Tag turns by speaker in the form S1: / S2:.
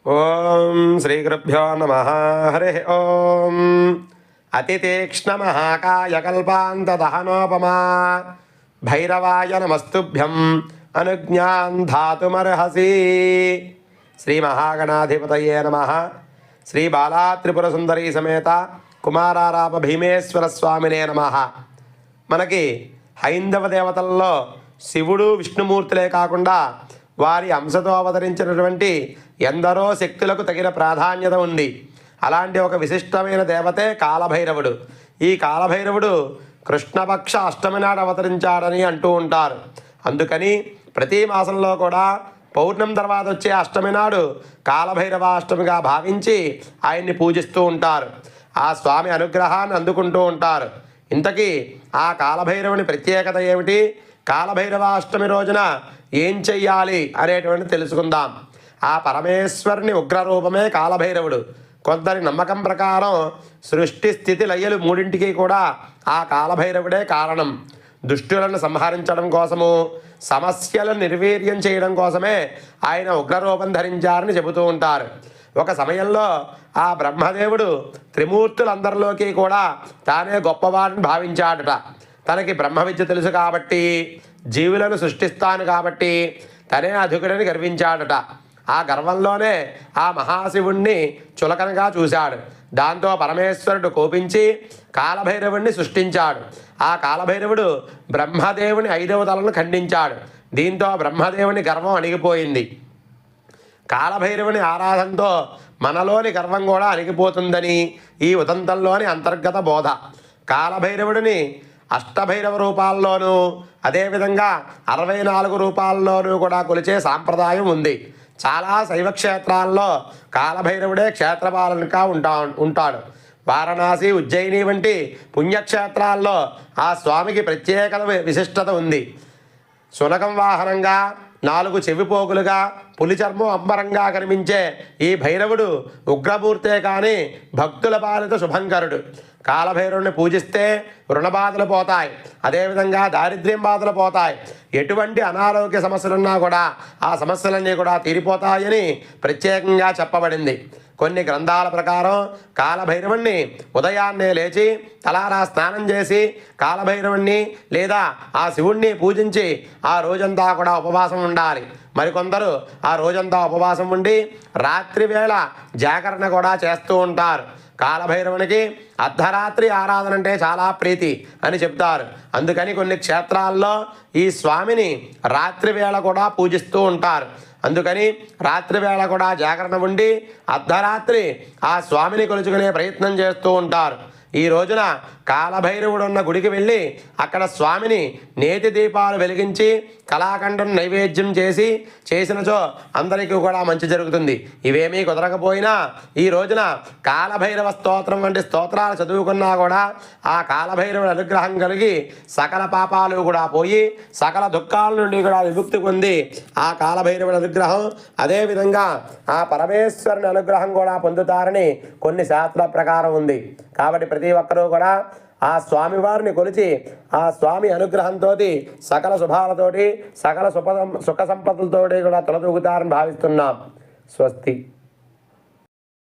S1: ఓం శ్రీ గురుభ్యో నమః. హరి ఓం. అతితీక్ష్ణ మహాకాయ కల్పాంతదహనోపమా భైరవాయ నమస్తుభ్యం అనుజ్ఞాన్ ధాతుమర్హసి. శ్రీ మహాగణాధిపతయే నమః. శ్రీ బాలా త్రిపుర సుందరీ సమేత కుమారారాప భీమేశ్వర స్వామినే నమః. మనకి హైందవ దేవతల్లో శివుడు విష్ణుమూర్తులే కాకుండా వారి అంశతో అవతరించినటువంటి ఎందరో శక్తులకు తగిన ప్రాధాన్యత ఉంది. అలాంటి ఒక విశిష్టమైన దేవతే కాలభైరవుడు. ఈ కాలభైరవుడు కృష్ణపక్ష అష్టమి నాడు అవతరించాడని అంటూ ఉంటారు. అందుకని ప్రతి మాసంలో కూడా పౌర్ణమి తర్వాత వచ్చే అష్టమి నాడు కాలభైరవాష్టమిగా భావించి ఆయన్ని పూజిస్తూ ఉంటారు. ఆ స్వామి అనుగ్రహాన్ని అందుకుంటూ ఉంటారు. ఇంతకీ ఆ కాలభైరవుని ప్రత్యేకత ఏమిటి, కాలభైరవాష్టమి రోజున ఏం చెయ్యాలి అనేటువంటి తెలుసుకుందాం. ఆ పరమేశ్వరుని ఉగ్రరూపమే కాలభైరవుడు. కొందరి నమ్మకం ప్రకారం సృష్టి స్థితి లయలు మూడింటికి కూడా ఆ కాలభైరవుడే కారణం. దుష్టులను సంహరించడం కోసము, సమస్యలను నిర్వీర్యం చేయడం కోసమే ఆయన ఉగ్రరూపం ధరించారని చెబుతూ ఉంటారు. ఒక సమయంలో ఆ బ్రహ్మదేవుడు త్రిమూర్తులందరిలోకి కూడా తానే గొప్పవాడిని భావించాడట. తనకి బ్రహ్మ విద్య తెలుసు కాబట్టి, జీవులను సృష్టిస్తాను కాబట్టి తనే అధికుడని గర్వించాడట. ఆ గర్వంలోనే ఆ మహాశివుణ్ణి చులకనగా చూశాడు. దాంతో పరమేశ్వరుడు కోపించి కాలభైరవుణ్ణి సృష్టించాడు. ఆ కాలభైరవుడు బ్రహ్మదేవుని 5వ తలను ఖండించాడు. దీంతో బ్రహ్మదేవుని గర్వం అణిగిపోయింది. కాలభైరవుని ఆరాధనతో మనలోని గర్వం కూడా అణిగిపోతుందని ఈ ఉదంతంలోని అంతర్గత బోధ. కాలభైరవుడిని అష్టభైరవ రూపాల్లోనూ అదేవిధంగా 64 రూపాల్లోనూ కూడా కొలిచే సాంప్రదాయం ఉంది. చాలా శైవ క్షేత్రాల్లో కాలభైరవుడే క్షేత్రపాలనగా ఉంటాడు. వారణాసి, ఉజ్జయిని వంటి పుణ్యక్షేత్రాల్లో ఆ స్వామికి ప్రత్యేక విశిష్టత ఉంది. శునకం వాహనంగా, 4 చెవిపోగులుగా, పులి చర్మం అంబరంగా కనిపించే ఈ భైరవుడు ఉగ్రమూర్తే కానీ భక్తుల పాలిత శుభంకరుడు. కాలభైరవుడిని పూజిస్తే రుణబాధలు పోతాయి, అదేవిధంగా దారిద్ర్యం బాధలు పోతాయి. ఎటువంటి అనారోగ్య సమస్యలున్నా కూడా ఆ సమస్యలన్నీ కూడా తీరిపోతాయని ప్రత్యేకంగా చెప్పబడింది. కొన్ని గ్రంథాల ప్రకారం కాలభైరవుణ్ణి ఉదయాన్నే లేచి తలారా స్నానం చేసి కాలభైరవుణ్ణి లేదా ఆ శివుణ్ణి పూజించి ఆ రోజంతా కూడా ఉపవాసం ఉండాలి. మరికొందరు ఆ రోజంతా ఉపవాసం ఉండి రాత్రి వేళ జాగరణ కూడా చేస్తూ ఉంటారు. కాలభైరవునికి అర్ధరాత్రి ఆరాధన అంటే చాలా ప్రీతి అని చెప్తారు. అందుకని కొన్ని క్షేత్రాల్లో ఈ స్వామిని రాత్రి వేళ కూడా పూజిస్తూ ఉంటారు. అందుకని రాత్రి వేళ కూడా జాగరణ ఉండి అర్ధరాత్రి ఆ స్వామిని కొలుచుకునే ప్రయత్నం చేస్తూ ఉంటారు. ఈ రోజున కాలభైరవుడు ఉన్న గుడికి వెళ్ళి అక్కడ స్వామిని నేతి దీపాలు వెలిగించి కళాఖండం నైవేద్యం చేసినచో అందరికీ కూడా మంచి జరుగుతుంది. ఇవేమీ కుదరకపోయినా ఈ రోజున కాలభైరవ స్తోత్రం వంటి స్తోత్రాలు చదువుకున్నా కూడా ఆ కాలభైరవుడి అనుగ్రహం కలిగి సకల పాపాలు కూడా పోయి సకల దుఃఖాల నుండి కూడా విముక్తి పొంది ఆ కాలభైరవుడి అనుగ్రహం అదేవిధంగా ఆ పరమేశ్వరుని అనుగ్రహం కూడా పొందుతారని కొన్ని శాస్త్రాల ప్రకారం ఉంది. కాబట్టి ప్రతి ఒక్కరూ కూడా ఆ స్వామివారిని కొలిచి ఆ స్వామి అనుగ్రహంతో సకల శుభాలతోటి సకల సుఖ సంపదలతోటి కూడా తొలతూగుతారని భావిస్తున్నాం. స్వస్తి.